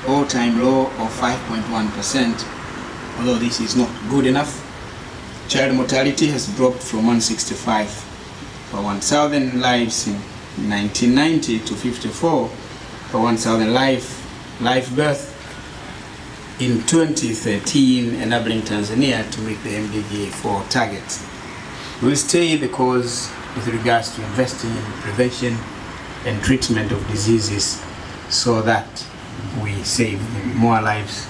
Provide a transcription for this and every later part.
all-time low of 5.1%. Although this is not good enough, child mortality has dropped from 165 per 1,000 lives in 1990 to 54 per 1,000 live birth in 2013, enabling Tanzania to meet the MDG 4 targets. We'll stay the course with regards to investing in prevention and treatment of diseases so that we save more lives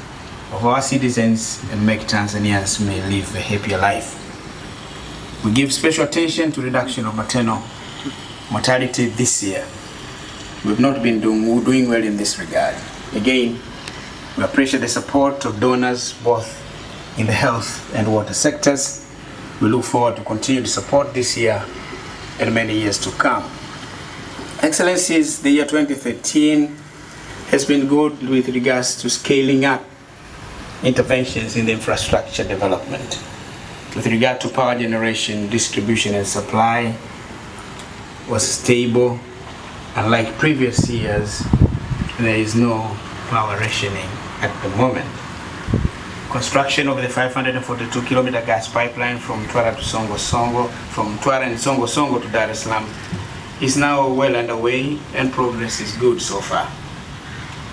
of our citizens and make Tanzanians may live a happier life. We give special attention to reduction of maternal mortality this year. We've not been doing well in this regard. Again, we appreciate the support of donors both in the health and water sectors. We look forward to continued support this year and many years to come. Excellencies, the year 2013 has been good with regards to scaling up interventions in the infrastructure development. With regard to power generation, distribution and supply was stable. Unlike previous years, there is no power rationing at the moment. Construction of the 542-kilometer gas pipeline from Twara to Songo from Twara and Songo to Dar es Salaam is now well underway and progress is good so far.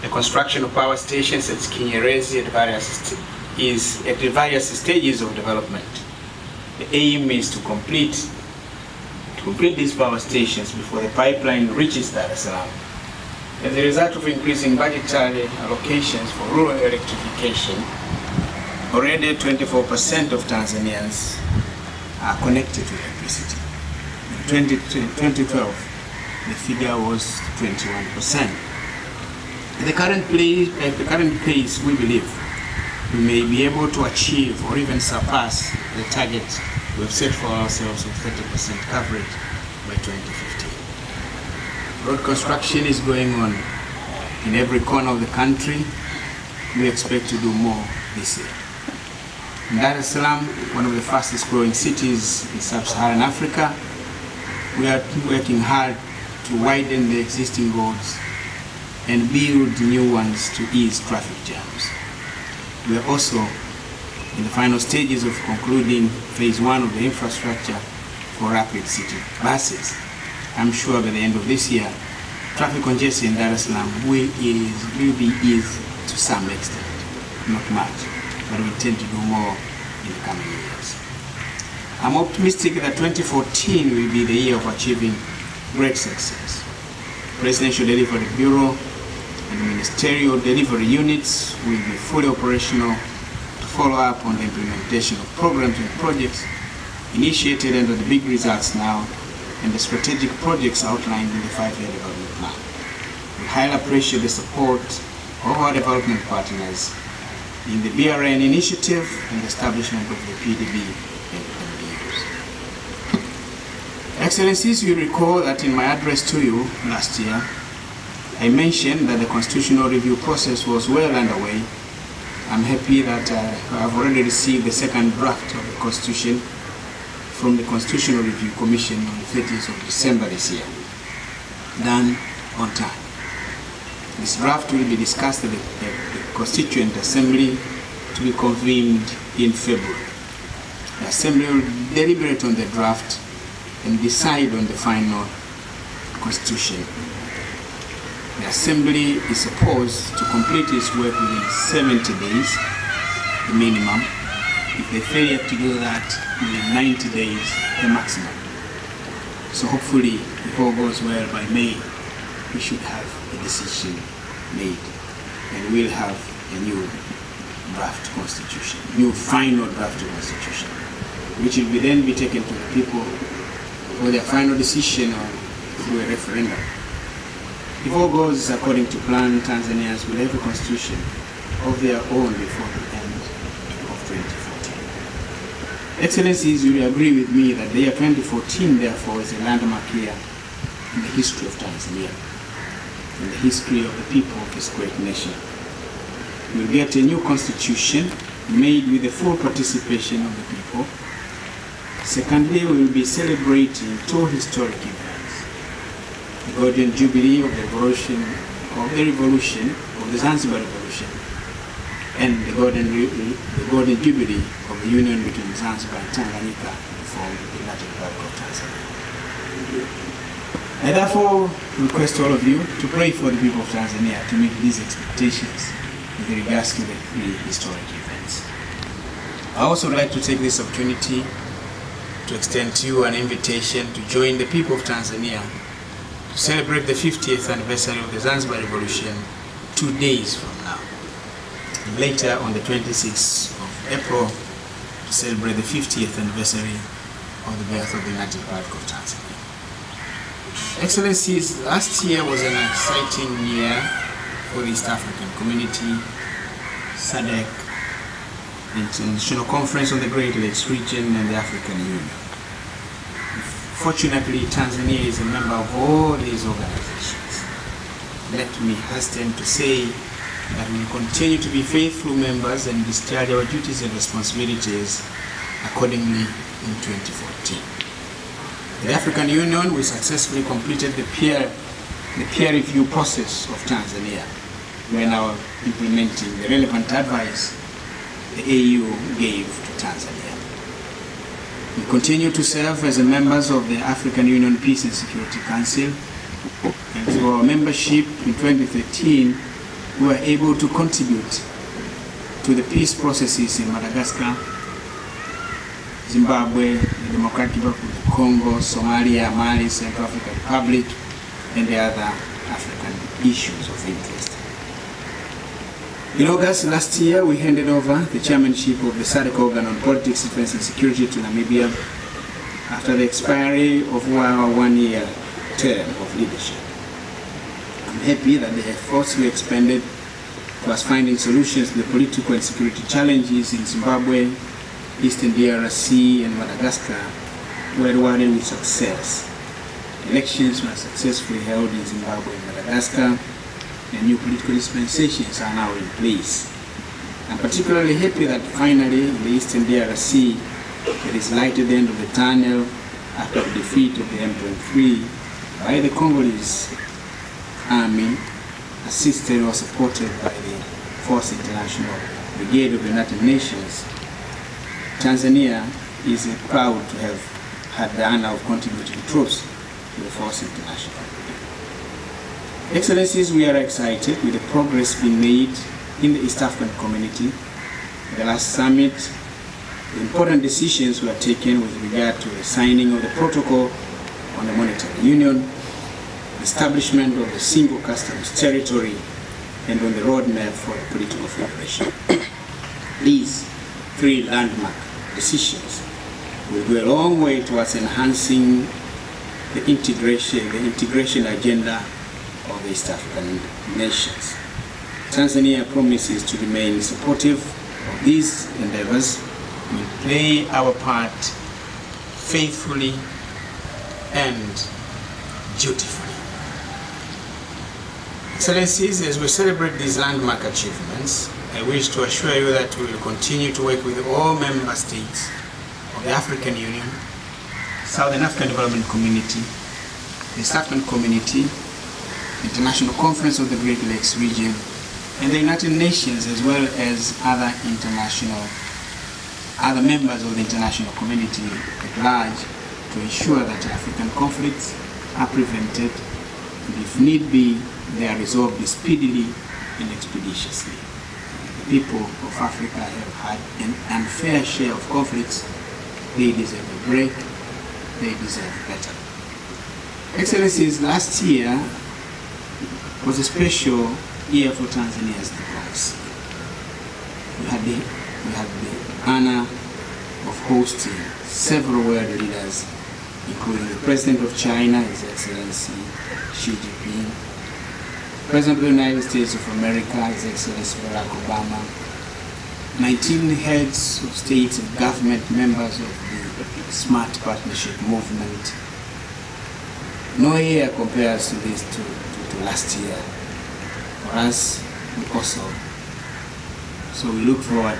The construction of power stations at Kinyerezi is at various stages of development. The aim is to complete these power stations before the pipeline reaches Dar es Salaam. As a result of increasing budgetary allocations for rural electrification, already 24% of Tanzanians are connected to electricity. In 2012, the figure was 21%. At the current pace, we believe we may be able to achieve or even surpass the target we've set for ourselves of 30% coverage by 2015. Road construction is going on in every corner of the country. We expect to do more this year. In Dar es Salaam, one of the fastest growing cities in sub-Saharan Africa, we are working hard to widen the existing roads and build new ones to ease traffic jams. We are also in the final stages of concluding phase 1 of the infrastructure for rapid city buses. I'm sure by the end of this year, traffic congestion in Dar es Salaam will be eased to some extent, not much, but we intend to do more in the coming years. I'm optimistic that 2014 will be the year of achieving great success. Presidential Delivery Bureau and ministerial delivery units will be fully operational to follow up on the implementation of programs and projects initiated under the Big Results Now and the strategic projects outlined in the 5-year development plan. We highly appreciate the support of our development partners in the BRN initiative and the establishment of the PDB and MDUs. Excellencies, you recall that in my address to you last year, I mentioned that the constitutional review process was well underway. I'm happy that I have already received the second draft of the Constitution from the Constitutional Review Commission on the 30th of December this year, done on time. This draft will be discussed at the Constituent Assembly to be convened in February. The Assembly will deliberate on the draft and decide on the final Constitution. The Assembly is supposed to complete its work within 70 days, the minimum. If they fail to do that, within 90 days, the maximum. So hopefully, if all goes well by May, we should have a decision made, and we'll have a new draft constitution, new final draft constitution, which will then be taken to the people for their final decision or through a referendum. If all goes according to plan, Tanzanians will have a constitution of their own before the end of 2014. Excellencies, you will agree with me that the year 2014, therefore, is a landmark year in the history of Tanzania, in the history of the people of this great nation. We will get a new constitution made with the full participation of the people. Secondly, we will be celebrating two historic events. The Golden Jubilee of the revolution of of the Zanzibar Revolution and the golden jubilee of the union between Zanzibar and Tanganyika formed the United Republic of Tanzania. I therefore request all of you to pray for the people of Tanzania to meet these expectations with regards to the three historic events. I also would like to take this opportunity to extend to you an invitation to join the people of Tanzania to celebrate the 50th anniversary of the Zanzibar Revolution 2 days from now. And later on the 26th of April to celebrate the 50th anniversary of the birth of the United Republic of Tanzania. Excellencies, last year was an exciting year for the East African community, SADC, the International Conference on the Great Lakes region, and the African Union. Fortunately, Tanzania is a member of all these organizations. Let me hasten to say that we will continue to be faithful members and discharge our duties and responsibilities accordingly in 2014. The African Union, we successfully completed the peer review process of Tanzania. We are now implementing the relevant advice the AU gave to Tanzania. We continue to serve as members of the African Union Peace and Security Council, and through our membership in 2013, we were able to contribute to the peace processes in Madagascar, Zimbabwe, the Democratic Republic of the Congo, Somalia, Mali, Central African Republic, and the other African issues of interest. In August last year, we handed over the chairmanship of the SADC organ on politics, defense, and security to Namibia after the expiry of our one-year term of leadership. I'm happy that they have forcefully expanded towards finding solutions to the political and security challenges in Zimbabwe, Eastern DRC, and Madagascar were rewarded with success. Elections were successfully held in Zimbabwe and Madagascar, and new political dispensations are now in place. I'm particularly happy that finally in the Eastern DRC there is light at the end of the tunnel after the defeat of the M23 by the Congolese army, assisted or supported by the 4th International Brigade of the United Nations. Tanzania is proud to have had the honor of contributing troops to the 4th International Brigade. Excellencies, we are excited with the progress being made in the East African community. At the last summit, the important decisions were taken with regard to the signing of the protocol on the monetary union, the establishment of the single customs territory, and on the roadmap for the political federation. These three landmark decisions will go a long way towards enhancing the integration agenda of the East African nations. Tanzania promises to remain supportive of these endeavors. We play our part faithfully and dutifully. Excellencies, as we celebrate these landmark achievements, I wish to assure you that we will continue to work with all member states of the African Union, Southern African Development Community, the East African Community, International Conference of the Great Lakes region, and the United Nations, as well as other members of the international community at large, to ensure that African conflicts are prevented, and if need be, they are resolved speedily and expeditiously. The people of Africa have had an unfair share of conflicts. They deserve a break. They deserve better. Excellencies, last year was a special year for Tanzania's diplomacy. We had the honor of hosting several world leaders, including the President of China, His Excellency Xi Jinping, President of the United States of America, His Excellency Barack Obama, 19 heads of states and government members of the Smart Partnership Movement. No year compares to this to last year for us also. So we look forward.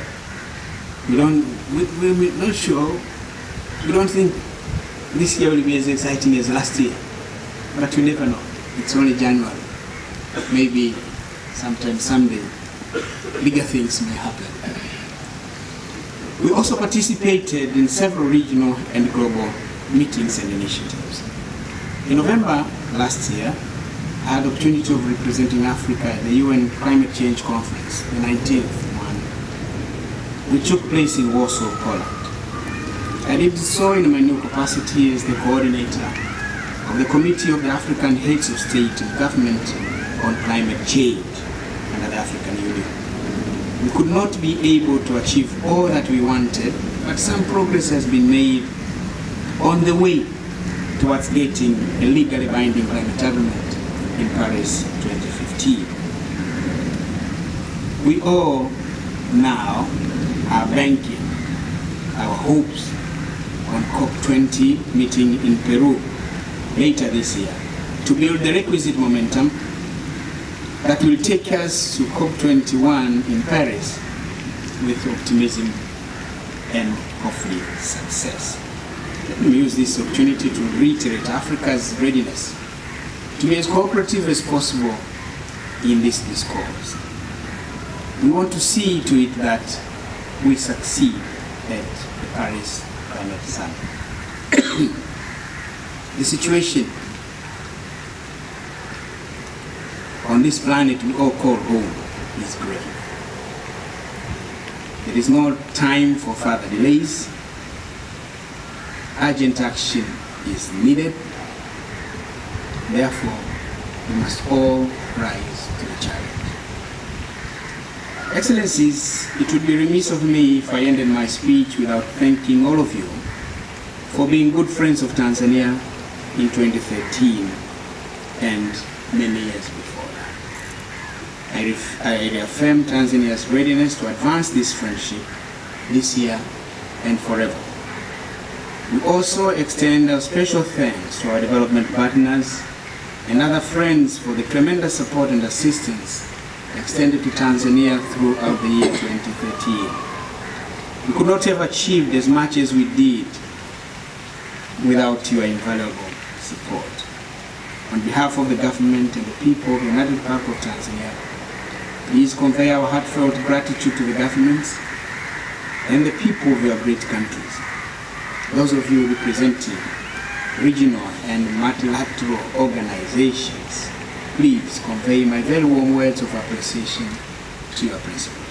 We're not sure. We don't think this year will be as exciting as last year, but you never know. It's only January. Maybe Sometimes someday, bigger things may happen. We also participated in several regional and global meetings and initiatives. In November last year, I had the opportunity of representing Africa at the UN Climate Change Conference, the 19th one, which took place in Warsaw, Poland. I did so in my new capacity as the coordinator of the Committee of the African Heads of State and Government on Climate Change under the African Union. We could not be able to achieve all that we wanted, but some progress has been made on the way towards getting a legally binding climate agreement in Paris 2015. We all now are banking our hopes on COP20 meeting in Peru later this year to build the requisite momentum that will take us to COP21 in Paris with optimism and hopefully success. Let me use this opportunity to reiterate Africa's readiness to be as cooperative as possible in this discourse. We want to see to it that we succeed at the Paris Climate Summit. The situation on this planet we all call home is grave. There is no time for further delays. Urgent action is needed. Therefore, we must all rise to the challenge. Excellencies, it would be remiss of me if I ended my speech without thanking all of you for being good friends of Tanzania in 2013 and many years before that. I reaffirm Tanzania's readiness to advance this friendship this year and forever. We also extend our special thanks to our development partners and other friends for the tremendous support and assistance extended to Tanzania throughout the year 2013. We could not have achieved as much as we did without your invaluable support. On behalf of the government and the people of the United Republic of Tanzania, please convey our heartfelt gratitude to the governments and the people of your great countries. Those of you representing regional and multilateral organizations, please convey my very warm words of appreciation to your principal.